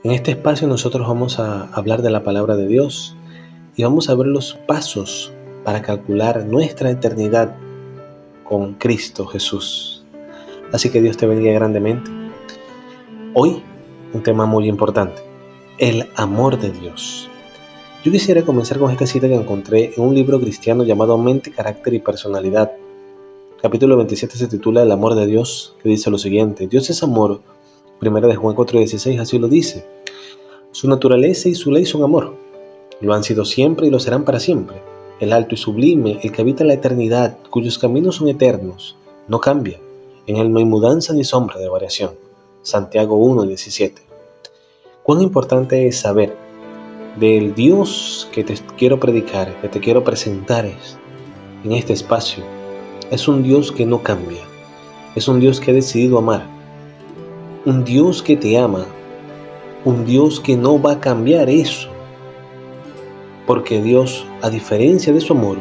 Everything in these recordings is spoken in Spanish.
En este espacio nosotros vamos a hablar de la palabra de Dios y vamos a ver los pasos para calcular nuestra eternidad con Cristo Jesús. Así que Dios te bendiga grandemente. Hoy, un tema muy importante, el amor de Dios. Yo quisiera comenzar con esta cita que encontré en un libro cristiano llamado Mente, Carácter y Personalidad. Capítulo 27 se titula El amor de Dios, que dice lo siguiente: Dios es amor. Primera de Juan 4:16 así lo dice. Su naturaleza y su ley son amor. Lo han sido siempre y lo serán para siempre. El alto y sublime, el que habita en la eternidad, cuyos caminos son eternos, no cambia. En él no hay mudanza ni sombra de variación. Santiago 1:17. Cuán importante es saber del Dios que te quiero predicar, que te quiero presentar en este espacio. Es un Dios que no cambia. Es un Dios que ha decidido amar. Un Dios que te ama. Un Dios que no va a cambiar eso. Porque Dios, a diferencia de su amor,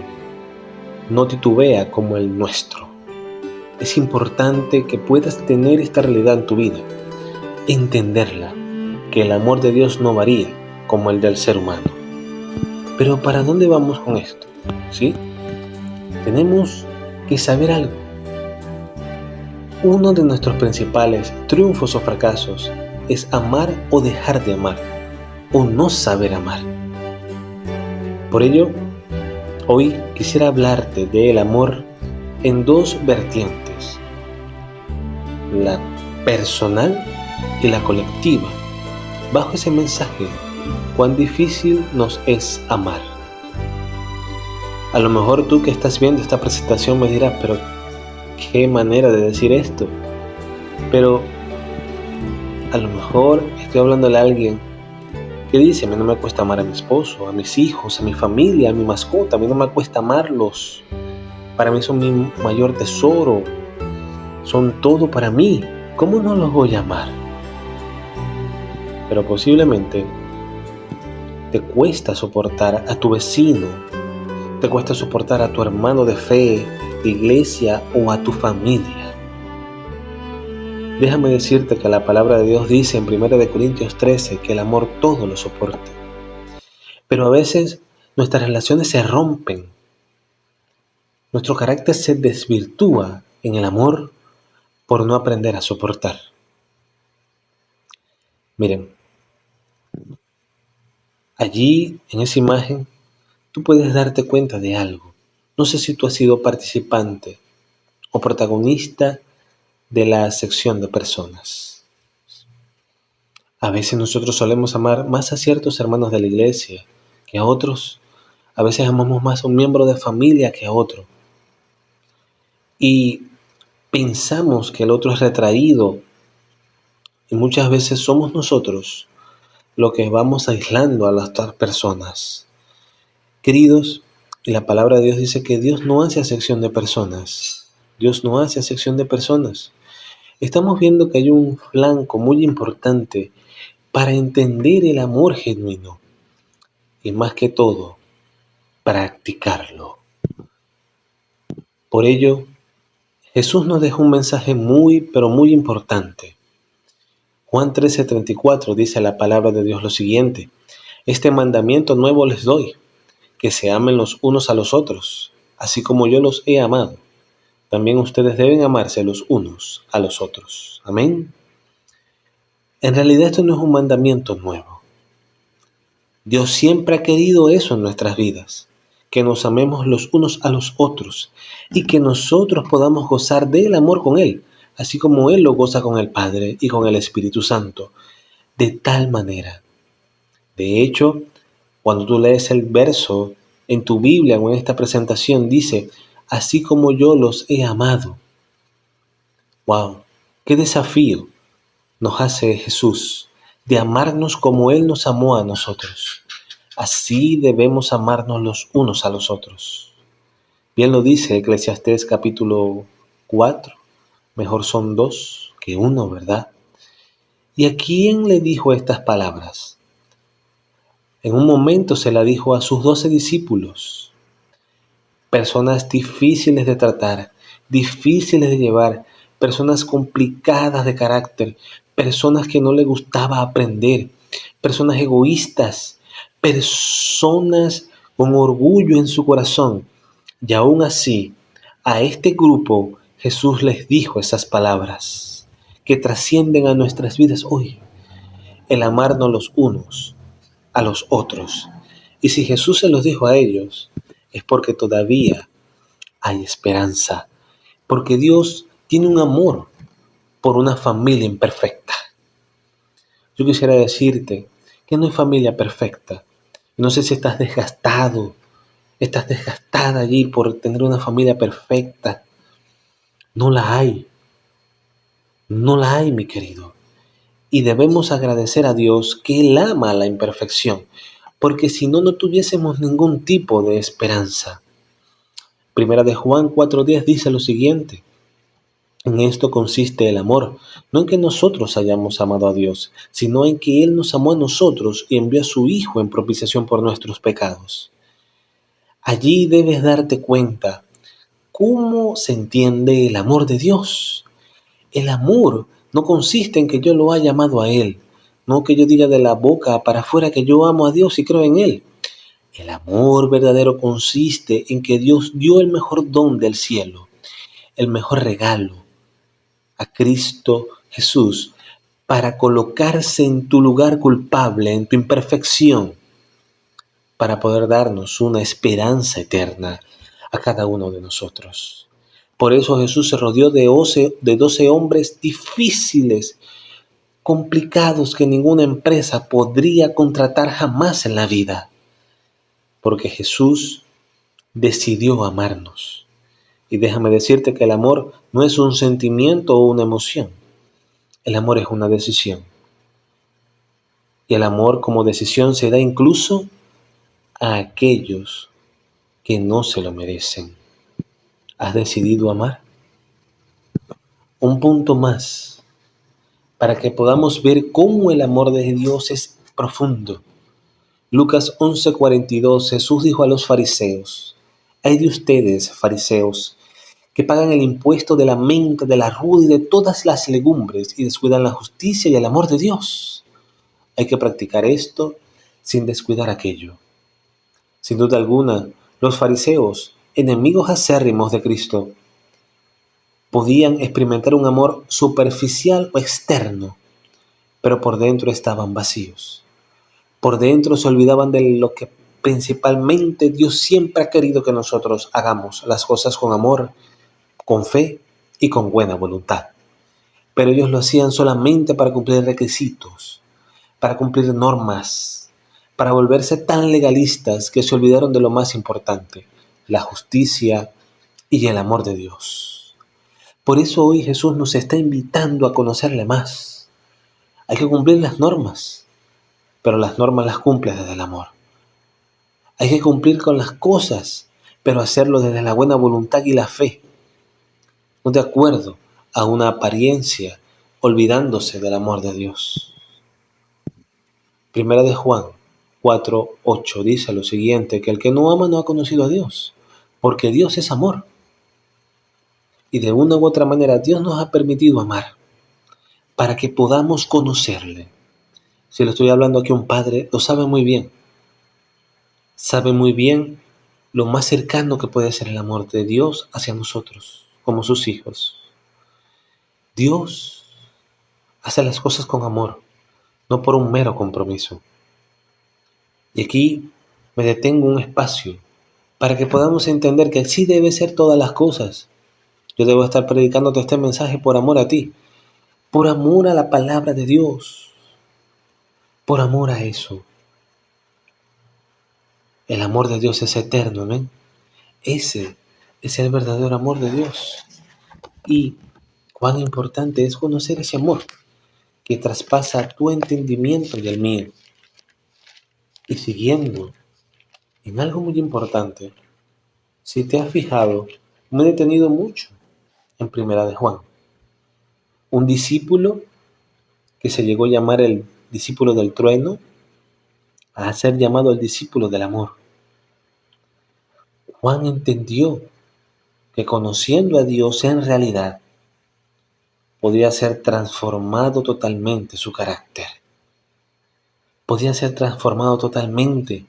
no titubea como el nuestro. Es importante que puedas tener esta realidad en tu vida, entenderla, que el amor de Dios no varía como el del ser humano. Pero ¿para dónde vamos con esto? ¿Sí? Tenemos que saber algo. Uno de nuestros principales triunfos o fracasos es amar o dejar de amar, o no saber amar. Por ello, hoy quisiera hablarte del amor en dos vertientes, la personal y la colectiva. Bajo ese mensaje, cuán difícil nos es amar. A lo mejor tú que estás viendo esta presentación me dirás, pero qué manera de decir esto. Pero a lo mejor estoy hablándole a alguien que dice: a mí no me cuesta amar a mi esposo, a mis hijos, a mi familia, a mi mascota, a mí no me cuesta amarlos. Para mí son mi mayor tesoro, son todo para mí. ¿Cómo no los voy a amar? Pero posiblemente te cuesta soportar a tu vecino, te cuesta soportar a tu hermano de fe, de iglesia o a tu familia. Déjame decirte que la palabra de Dios dice en 1 Corintios 13 que el amor todo lo soporta. Pero a veces nuestras relaciones se rompen. Nuestro carácter se desvirtúa en el amor por no aprender a soportar. Miren, allí en esa imagen tú puedes darte cuenta de algo. No sé si tú has sido participante o protagonista de la sección de personas. A veces nosotros solemos amar más a ciertos hermanos de la iglesia que a otros. A veces amamos más a un miembro de familia que a otro. Y pensamos que el otro es retraído. Y muchas veces somos nosotros lo que vamos aislando a las otras personas. Queridos, la palabra de Dios dice que Dios no hace acepción de personas. Dios no hace acepción de personas. Estamos viendo que hay un flanco muy importante para entender el amor genuino y, más que todo, practicarlo. Por ello, Jesús nos deja un mensaje muy, pero muy importante. Juan 13:34 dice la palabra de Dios lo siguiente: Este mandamiento nuevo les doy, que se amen los unos a los otros, así como yo los he amado. También ustedes deben amarse los unos a los otros. Amén. En realidad esto no es un mandamiento nuevo. Dios siempre ha querido eso en nuestras vidas, que nos amemos los unos a los otros y que nosotros podamos gozar del amor con Él, así como Él lo goza con el Padre y con el Espíritu Santo, de tal manera. De hecho, cuando tú lees el verso en tu Biblia o en esta presentación, dice: así como yo los he amado. ¡Wow! ¡Qué desafío nos hace Jesús de amarnos como Él nos amó a nosotros! Así debemos amarnos los unos a los otros. Bien lo dice Eclesiastés capítulo 4. Mejor son dos que uno, ¿verdad? ¿Y a quién le dijo estas palabras? En un momento se la dijo a sus 12 discípulos. Personas difíciles de tratar, difíciles de llevar, personas complicadas de carácter, personas que no les gustaba aprender, personas egoístas, personas con orgullo en su corazón. Y aún así, a este grupo Jesús les dijo esas palabras que trascienden a nuestras vidas hoy, el amarnos los unos a los otros. Y si Jesús se los dijo a ellos, es porque todavía hay esperanza, porque Dios tiene un amor por una familia imperfecta. Yo quisiera decirte que no hay familia perfecta. No sé si estás desgastado, estás desgastada allí por tener una familia perfecta. No la hay, no la hay, mi querido. Y debemos agradecer a Dios que Él ama la imperfección, porque si no, no tuviésemos ningún tipo de esperanza. Primera de Juan 4:10 dice lo siguiente: en esto consiste el amor, no en que nosotros hayamos amado a Dios, sino en que Él nos amó a nosotros y envió a su Hijo en propiciación por nuestros pecados. Allí debes darte cuenta cómo se entiende el amor de Dios. El amor no consiste en que yo lo haya amado a Él, no que yo diga de la boca para afuera que yo amo a Dios y creo en Él. El amor verdadero consiste en que Dios dio el mejor don del cielo, el mejor regalo, a Cristo Jesús, para colocarse en tu lugar culpable, en tu imperfección, para poder darnos una esperanza eterna a cada uno de nosotros. Por eso Jesús se rodeó de 12 hombres difíciles, complicados, que ninguna empresa podría contratar jamás en la vida, porque Jesús decidió amarnos. Y déjame decirte que el amor no es un sentimiento o una emoción. El amor es una decisión. Y el amor como decisión se da incluso a aquellos que no se lo merecen. ¿Has decidido amar? Un punto más para que podamos ver cómo el amor de Dios es profundo. Lucas 11:42, Jesús dijo a los fariseos: «Ay de ustedes, fariseos, que pagan el impuesto de la menta, de la ruda y de todas las legumbres y descuidan la justicia y el amor de Dios». Hay que practicar esto sin descuidar aquello. Sin duda alguna, los fariseos, enemigos acérrimos de Cristo, podían experimentar un amor superficial o externo, pero por dentro estaban vacíos. Por dentro se olvidaban de lo que principalmente Dios siempre ha querido que nosotros hagamos, las cosas con amor, con fe y con buena voluntad. Pero ellos lo hacían solamente para cumplir requisitos, para cumplir normas, para volverse tan legalistas que se olvidaron de lo más importante, la justicia y el amor de Dios. Por eso hoy Jesús nos está invitando a conocerle más. Hay que cumplir las normas, pero las normas las cumples desde el amor. Hay que cumplir con las cosas, pero hacerlo desde la buena voluntad y la fe, no de acuerdo a una apariencia, olvidándose del amor de Dios. Primera de Juan 4:8 dice lo siguiente: que el que no ama no ha conocido a Dios, porque Dios es amor. Y de una u otra manera Dios nos ha permitido amar para que podamos conocerle. Si le estoy hablando aquí a un padre, lo sabe muy bien. Sabe muy bien lo más cercano que puede ser el amor de Dios hacia nosotros, como sus hijos. Dios hace las cosas con amor, no por un mero compromiso. Y aquí me detengo un espacio para que podamos entender que así debe ser todas las cosas. Yo debo estar predicándote este mensaje por amor a ti, por amor a la palabra de Dios, por amor a eso. El amor de Dios es eterno, amén. Ese es el verdadero amor de Dios. Y cuán importante es conocer ese amor que traspasa tu entendimiento y el mío. Y siguiendo en algo muy importante, si te has fijado, me he detenido mucho en Primera de Juan. Un discípulo que se llegó a llamar el discípulo del trueno, a ser llamado el discípulo del amor. Juan entendió que conociendo a Dios en realidad, podía ser transformado totalmente su carácter. podía ser transformado totalmente.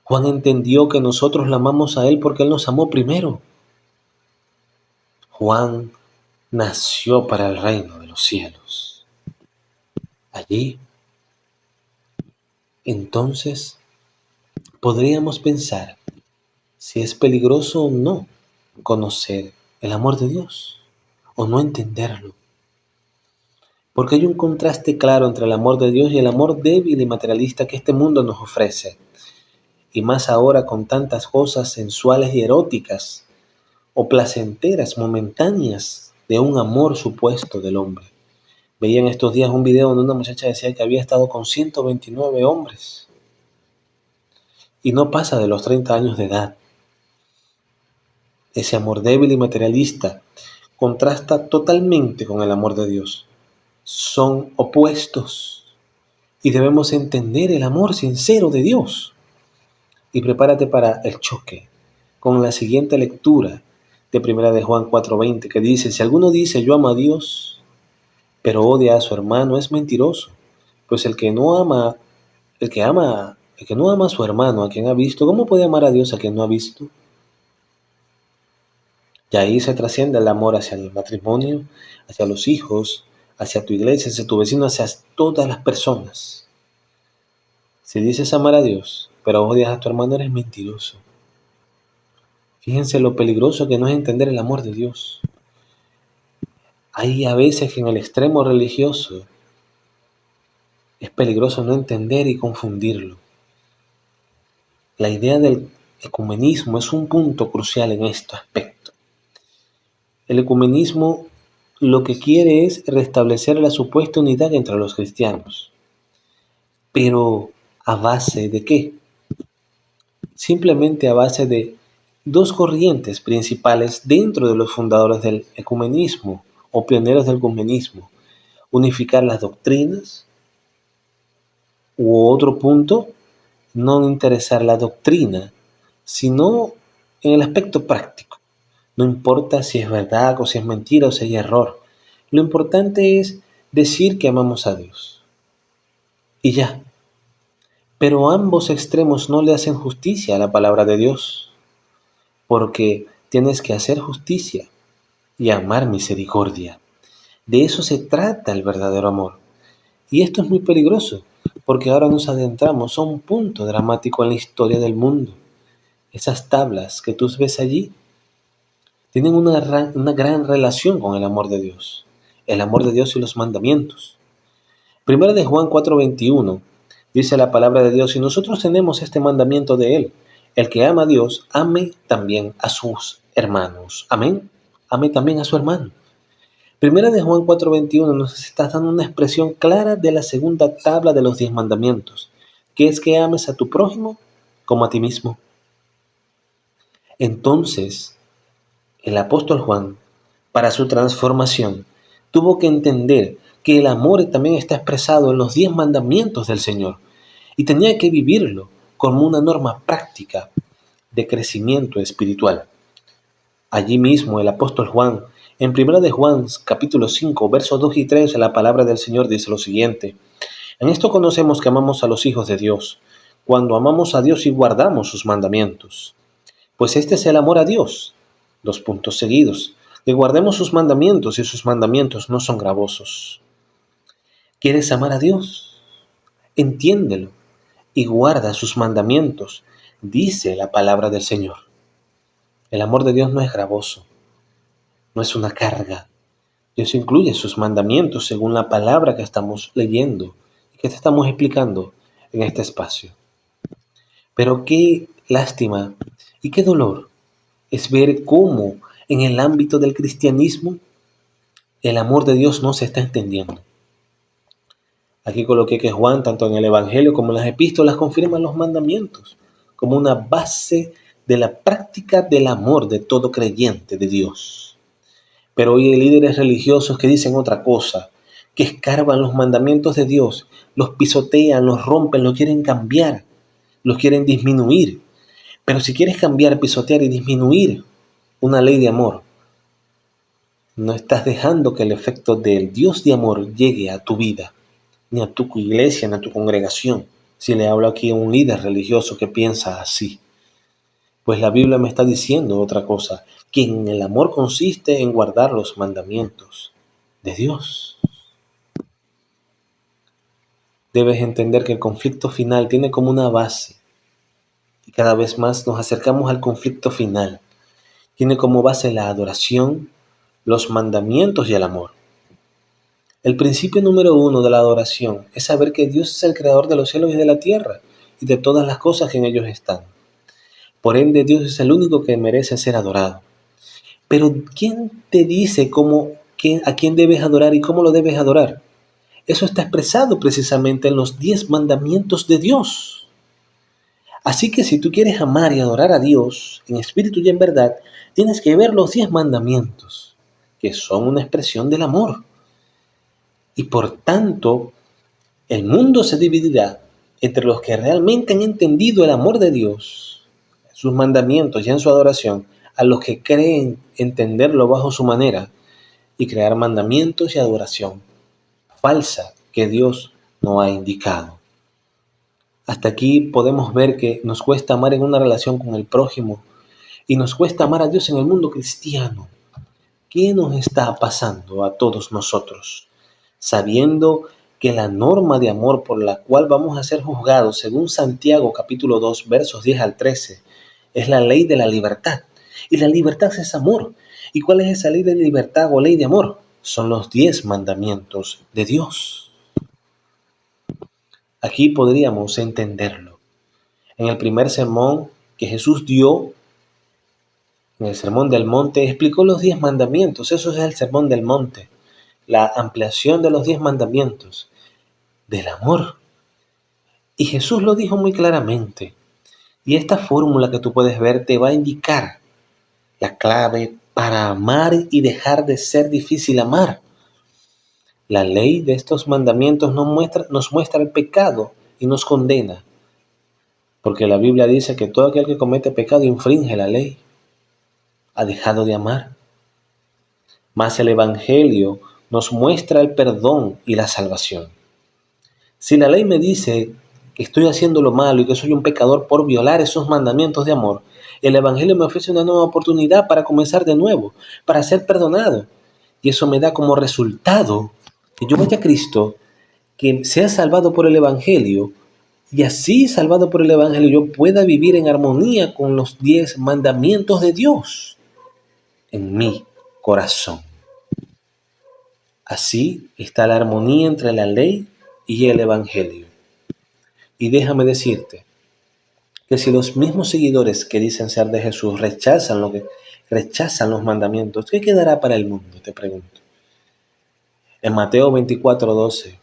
Juan entendió que nosotros lo amamos a Él porque Él nos amó primero. Juan nació para el reino de los cielos. Allí, entonces, podríamos pensar si es peligroso o no conocer el amor de Dios o no entenderlo. Porque hay un contraste claro entre el amor de Dios y el amor débil y materialista que este mundo nos ofrece. Y más ahora con tantas cosas sensuales y eróticas o placenteras, momentáneas, de un amor supuesto del hombre. Veía en estos días un video donde una muchacha decía que había estado con 129 hombres y no pasa de los 30 años de edad. Ese amor débil y materialista contrasta totalmente con el amor de Dios. Son opuestos y debemos entender el amor sincero de Dios. Y prepárate para el choque con la siguiente lectura de 1 de Juan 4:20, que dice: si alguno dice yo amo a Dios, pero odia a su hermano, es mentiroso, pues el que no ama a su hermano a quien ha visto, ¿cómo puede amar a Dios a quien no ha visto? Y ahí se trasciende el amor hacia el matrimonio, hacia los hijos, hacia tu iglesia, hacia tu vecino, hacia todas las personas. Si dices amar a Dios, pero odias a tu hermano, eres mentiroso. Fíjense lo peligroso que no es entender el amor de Dios. Hay a veces que en el extremo religioso es peligroso no entender y confundirlo. La idea del ecumenismo es un punto crucial en este aspecto. El ecumenismo lo que quiere es restablecer la supuesta unidad entre los cristianos. ¿Pero a base de qué? Simplemente a base de dos corrientes principales dentro de los fundadores del ecumenismo o pioneros del ecumenismo: unificar las doctrinas, u otro punto, no interesar la doctrina, sino en el aspecto práctico. No importa si es verdad o si es mentira o si hay error. Lo importante es decir que amamos a Dios. Y ya. Pero ambos extremos no le hacen justicia a la palabra de Dios, porque tienes que hacer justicia y amar misericordia. De eso se trata el verdadero amor. Y esto es muy peligroso, porque ahora nos adentramos a un punto dramático en la historia del mundo. Esas tablas que tú ves allí tienen una gran relación con el amor de Dios. El amor de Dios y los mandamientos. Primera de Juan 4:21 dice la palabra de Dios: y nosotros tenemos este mandamiento de Él: el que ama a Dios, ame también a sus hermanos. Amén. Ame también a su hermano. Primera de Juan 4:21 nos está dando una expresión clara de la segunda tabla de los 10 mandamientos, que es que ames a tu prójimo como a ti mismo. Entonces, el apóstol Juan, para su transformación, tuvo que entender que el amor también está expresado en los 10 mandamientos del Señor y tenía que vivirlo como una norma práctica de crecimiento espiritual. Allí mismo el apóstol Juan, en 1 de Juan capítulo 5, versos 2 y 3, la palabra del Señor dice lo siguiente: en esto conocemos que amamos a los hijos de Dios, cuando amamos a Dios y guardamos sus mandamientos. Pues este es el amor a Dios. Dos puntos seguidos: que guardemos sus mandamientos, y sus mandamientos no son gravosos. ¿Quieres amar a Dios? Entiéndelo y guarda sus mandamientos, dice la palabra del Señor. El amor de Dios no es gravoso, no es una carga. Dios incluye sus mandamientos según la palabra que estamos leyendo y que te estamos explicando en este espacio. Pero qué lástima y qué dolor es ver cómo en el ámbito del cristianismo el amor de Dios no se está entendiendo. Aquí coloqué que Juan, tanto en el Evangelio como en las epístolas, confirma los mandamientos como una base de la práctica del amor de todo creyente de Dios. Pero hoy hay líderes religiosos que dicen otra cosa, que escarban los mandamientos de Dios, los pisotean, los rompen, los quieren cambiar, los quieren disminuir. Pero si quieres cambiar, pisotear y disminuir una ley de amor, no estás dejando que el efecto del Dios de amor llegue a tu vida, ni a tu iglesia, ni a tu congregación. si le hablo aquí a un líder religioso que piensa así. Pues la Biblia me está diciendo otra cosa, que en el amor consiste en guardar los mandamientos de Dios. Debes entender que el conflicto final tiene como una base, y cada vez más nos acercamos al conflicto final. Tiene como base la adoración, los mandamientos y el amor. El principio número 1 de la adoración es saber que Dios es el creador de los cielos y de la tierra y de todas las cosas que en ellos están. Por ende, Dios es el único que merece ser adorado. Pero ¿quién te dice a quién debes adorar y cómo lo debes adorar? Eso está expresado precisamente en los 10 mandamientos de Dios. Así que si tú quieres amar y adorar a Dios en espíritu y en verdad, tienes que ver los 10 mandamientos, que son una expresión del amor. Y por tanto, el mundo se dividirá entre los que realmente han entendido el amor de Dios, sus mandamientos y en su adoración, a los que creen entenderlo bajo su manera y crear mandamientos y adoración falsa que Dios no ha indicado. Hasta aquí podemos ver que nos cuesta amar en una relación con el prójimo y nos cuesta amar a Dios en el mundo cristiano. ¿Qué nos está pasando a todos nosotros? Sabiendo que la norma de amor por la cual vamos a ser juzgados, según Santiago capítulo 2, versos 10 al 13, es la ley de la libertad. Y la libertad es amor. ¿Y cuál es esa ley de libertad o ley de amor? Son los 10 mandamientos de Dios. Aquí podríamos entenderlo. En el primer sermón que Jesús dio, en el Sermón del Monte, explicó los 10 mandamientos. Eso es el Sermón del Monte. La ampliación de los 10 mandamientos del amor. Y Jesús lo dijo muy claramente. Y esta fórmula que tú puedes ver te va a indicar la clave para amar y dejar de ser difícil amar. La ley de estos mandamientos nos muestra el pecado y nos condena. Porque la Biblia dice que todo aquel que comete pecado infringe la ley. Ha dejado de amar. Mas el Evangelio nos muestra el perdón y la salvación. Si la ley me dice que estoy haciendo lo malo y que soy un pecador por violar esos mandamientos de amor, el Evangelio me ofrece una nueva oportunidad para comenzar de nuevo, para ser perdonado. Y eso me da como resultado que yo vaya a Cristo, que sea salvado por el Evangelio, y así salvado por el Evangelio yo pueda vivir en armonía con los 10 mandamientos de Dios en mi corazón. Así está la armonía entre la ley y el Evangelio. Y déjame decirte que si los mismos seguidores que dicen ser de Jesús rechazan los mandamientos, ¿qué quedará para el mundo? Te pregunto. En Mateo 24:12,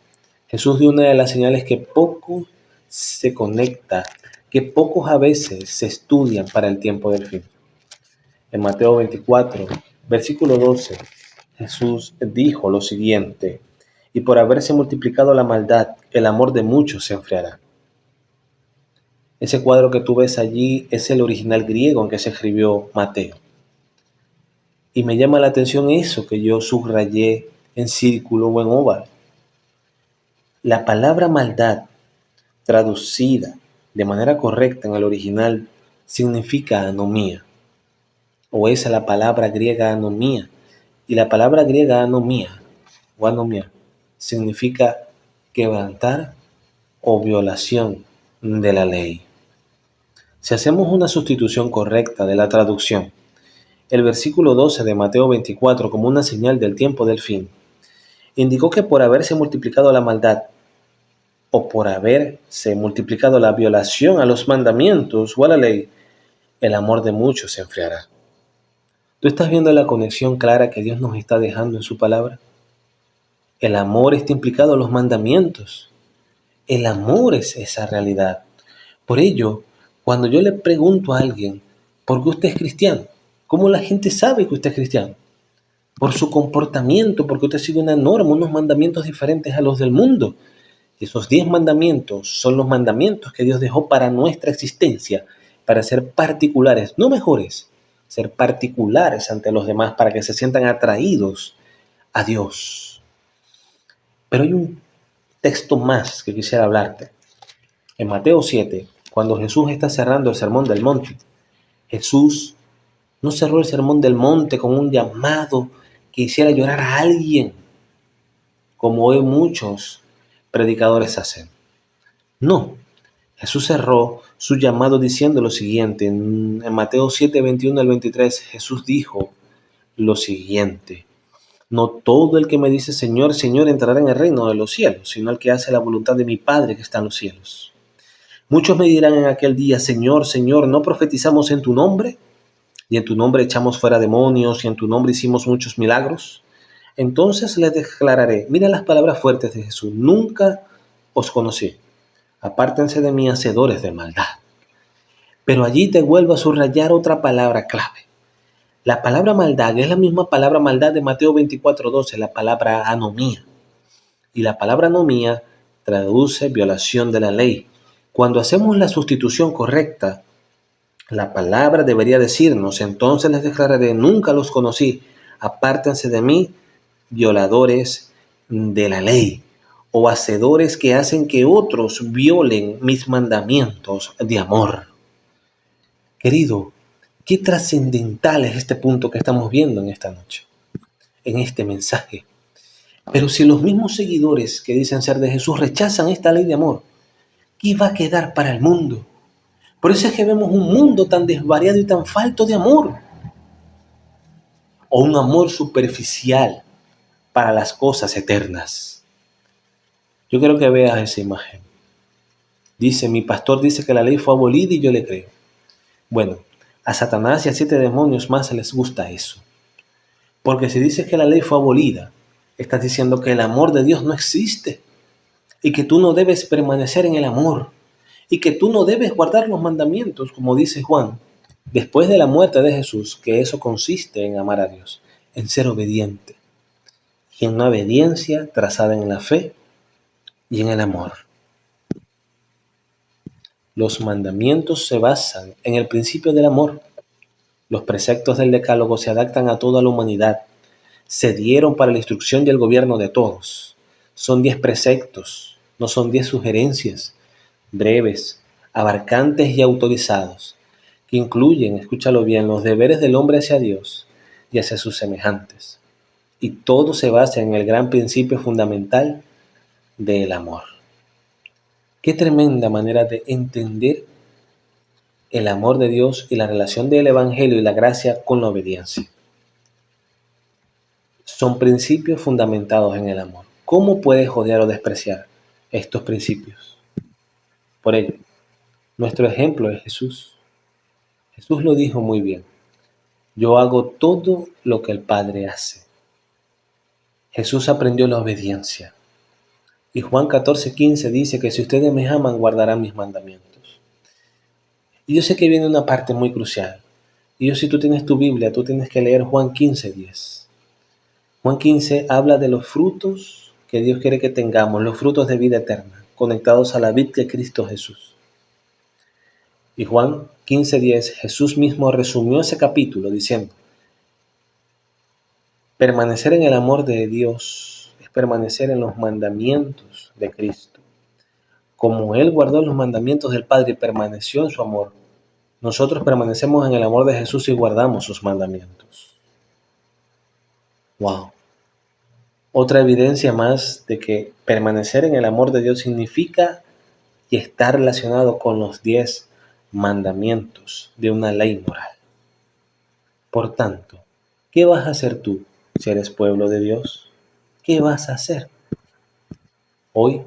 Jesús dio una de las señales que poco se conecta, que pocos a veces se estudian para el tiempo del fin. En Mateo 24, versículo 12, Jesús dijo lo siguiente: y por haberse multiplicado la maldad, el amor de muchos se enfriará. Ese cuadro que tú ves allí es el original griego en que se escribió Mateo. Y me llama la atención eso que yo subrayé en círculo o en óvalo. La palabra maldad, traducida de manera correcta en el original, significa anomía. O esa es la palabra griega anomía. Y la palabra griega anomía o anomía significa quebrantar o violación de la ley. Si hacemos una sustitución correcta de la traducción, el versículo 12 de Mateo 24, como una señal del tiempo del fin, indicó que por haberse multiplicado la maldad o por haberse multiplicado la violación a los mandamientos o a la ley, el amor de muchos se enfriará. ¿Tú estás viendo la conexión clara que Dios nos está dejando en su palabra? El amor está implicado en los mandamientos. El amor es esa realidad. Por ello, cuando yo le pregunto a alguien, ¿por qué usted es cristiano? ¿Cómo la gente sabe que usted es cristiano? Por su comportamiento, porque usted sigue una norma, unos mandamientos diferentes a los del mundo. Y esos 10 mandamientos son los mandamientos que Dios dejó para nuestra existencia, para ser particulares, no mejores, ser particulares ante los demás para que se sientan atraídos a Dios. Pero hay un texto más que quisiera hablarte. En Mateo 7, cuando Jesús está cerrando el sermón del monte, Jesús no cerró el sermón del monte con un llamado que hiciera llorar a alguien, como hoy muchos predicadores hacen. No, Jesús cerró su llamado diciendo lo siguiente. En Mateo 7, 21 al 23, Jesús dijo lo siguiente: no todo el que me dice Señor, Señor entrará en el reino de los cielos, sino el que hace la voluntad de mi Padre que está en los cielos. Muchos me dirán en aquel día: Señor, Señor, ¿no profetizamos en tu nombre? Y en tu nombre echamos fuera demonios, y en tu nombre hicimos muchos milagros. Entonces les declararé: mira las palabras fuertes de Jesús: nunca os conocí. Apártense de mí, hacedores de maldad. Pero allí te vuelvo a subrayar otra palabra clave. La palabra maldad es la misma palabra maldad de Mateo 24:12, la palabra anomía. Y la palabra anomía traduce violación de la ley. Cuando hacemos la sustitución correcta, la palabra debería decirnos: entonces les declararé, nunca los conocí, apártense de mí, violadores de la ley, o hacedores que hacen que otros violen mis mandamientos de amor. Querido, qué trascendental es este punto que estamos viendo en esta noche, en este mensaje. Pero si los mismos seguidores que dicen ser de Jesús rechazan esta ley de amor, ¿qué va a quedar para el mundo? Por eso es que vemos un mundo tan desvariado y tan falto de amor. O un amor superficial para las cosas eternas. Yo quiero que veas esa imagen. Dice, mi pastor dice que la ley fue abolida y yo le creo. Bueno, a Satanás y a 7 demonios más les gusta eso. Porque si dices que la ley fue abolida, estás diciendo que el amor de Dios no existe. Y que tú no debes permanecer en el amor. Y que tú no debes guardar los mandamientos, como dice Juan, después de la muerte de Jesús, que eso consiste en amar a Dios, en ser obediente. Y en una obediencia trazada en la fe y en el amor. Los mandamientos se basan en el principio del amor. Los preceptos del Decálogo se adaptan a toda la humanidad. Se dieron para la instrucción y el gobierno de todos. Son 10 preceptos, no son 10 sugerencias, breves, abarcantes y autorizados, que incluyen, escúchalo bien, los deberes del hombre hacia Dios y hacia sus semejantes. Y todo se basa en el gran principio fundamental del amor. Qué tremenda manera de entender el amor de Dios y la relación del Evangelio y la gracia con la obediencia. Son principios fundamentados en el amor. ¿Cómo puedes odiar o despreciar estos principios? Por ello, nuestro ejemplo es Jesús. Jesús lo dijo muy bien: yo hago todo lo que el Padre hace. Jesús aprendió la obediencia. Y Juan 14:15 dice que si ustedes me aman, guardarán mis mandamientos. Y yo sé que viene una parte muy crucial. Y yo, si tú tienes tu Biblia, tú tienes que leer Juan 15:10. Juan 15 habla de los frutos que Dios quiere que tengamos, los frutos de vida eterna, conectados a la vid de Cristo Jesús. Y Juan 15:10, Jesús mismo resumió ese capítulo diciendo: permanecer en el amor de Dios es permanecer en los mandamientos de Cristo. Como Él guardó los mandamientos del Padre y permaneció en su amor, nosotros permanecemos en el amor de Jesús y guardamos sus mandamientos. ¡Wow! Otra evidencia más de que permanecer en el amor de Dios significa y está relacionado con los 10 mandamientos de una ley moral. Por tanto, ¿qué vas a hacer tú si eres pueblo de Dios? ¿Qué vas a hacer? Hoy,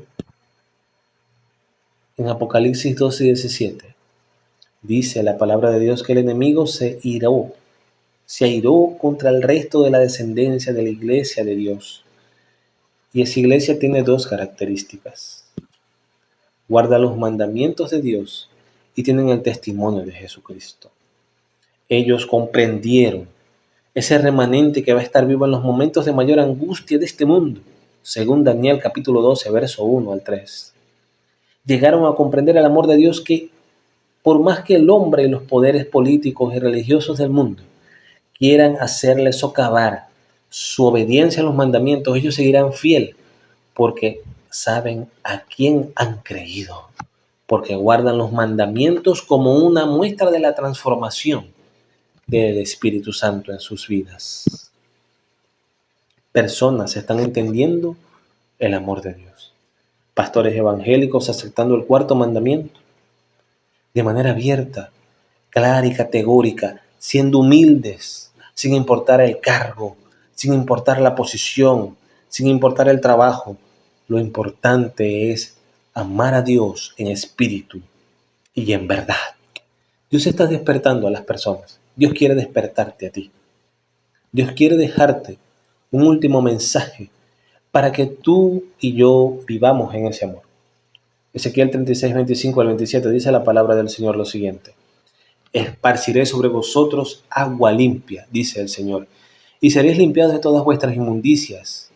en Apocalipsis 12:17, dice la palabra de Dios que el enemigo se airó contra el resto de la descendencia de la iglesia de Dios. Y esa iglesia tiene 2 características: guarda los mandamientos de Dios y tienen el testimonio de Jesucristo. Ellos comprendieron ese remanente que va a estar vivo en los momentos de mayor angustia de este mundo, según Daniel capítulo 12, verso 1 al 3. Llegaron a comprender el amor de Dios que, por más que el hombre y los poderes políticos y religiosos del mundo quieran hacerle socavar su obediencia a los mandamientos, ellos seguirán fiel porque saben a quién han creído. porque guardan los mandamientos como una muestra de la transformación del Espíritu Santo en sus vidas. Personas están entendiendo el amor de Dios. Pastores evangélicos aceptando el cuarto mandamiento de manera abierta, clara y categórica, siendo humildes, sin importar el cargo, sin importar la posición, sin importar el trabajo. Lo importante es amar a Dios en espíritu y en verdad. Dios está despertando a las personas. Dios quiere despertarte a ti. Dios quiere dejarte un último mensaje para que tú y yo vivamos en ese amor. Ezequiel 36, 25 al 27 dice la palabra del Señor lo siguiente: esparciré sobre vosotros agua limpia, dice el Señor, y seréis limpiados de todas vuestras inmundicias,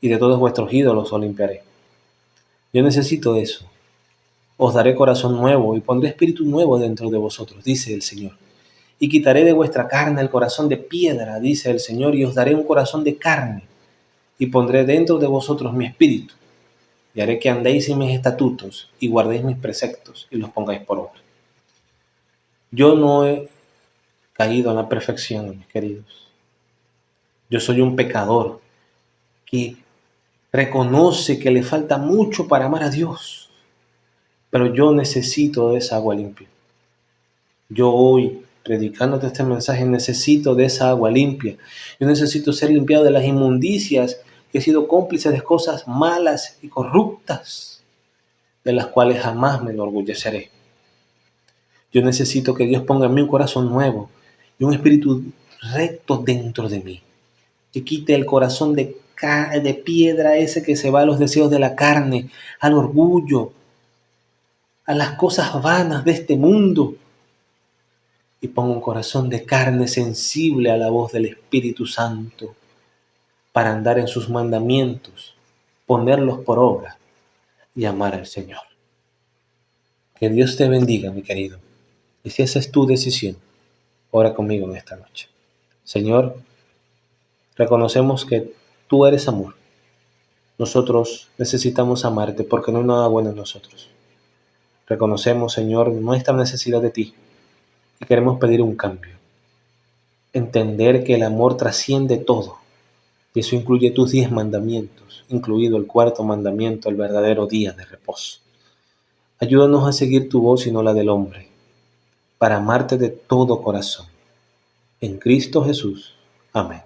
y de todos vuestros ídolos os limpiaré. Yo necesito eso. Os daré corazón nuevo y pondré espíritu nuevo dentro de vosotros, dice el Señor. Y quitaré de vuestra carne el corazón de piedra, dice el Señor, y os daré un corazón de carne, y pondré dentro de vosotros mi espíritu, y haré que andéis en mis estatutos, y guardéis mis preceptos, y los pongáis por obra. Yo no he caído en la perfección, mis queridos. Yo soy un pecador que reconoce que le falta mucho para amar a Dios, pero yo necesito de esa agua limpia. Yo hoy, predicándote este mensaje, necesito de esa agua limpia. Yo necesito ser limpiado de las inmundicias que he sido cómplice de cosas malas y corruptas, de las cuales jamás me enorgulleceré. Yo necesito que Dios ponga en mí un corazón nuevo y un espíritu recto dentro de mí, que quite el corazón de piedra ese que se va a los deseos de la carne, al orgullo, a las cosas vanas de este mundo, y ponga un corazón de carne sensible a la voz del Espíritu Santo para andar en sus mandamientos, ponerlos por obra y amar al Señor. Que Dios te bendiga, mi querido. Y si esa es tu decisión, ora conmigo en esta noche. Señor, reconocemos que tú eres amor. Nosotros necesitamos amarte porque no hay nada bueno en nosotros. Reconocemos, Señor, nuestra necesidad de ti y queremos pedir un cambio. Entender que el amor trasciende todo, y eso incluye tus 10 mandamientos, incluido el cuarto mandamiento, el verdadero día de reposo. Ayúdanos a seguir tu voz y no la del hombre, para amarte de todo corazón. En Cristo Jesús. Amén.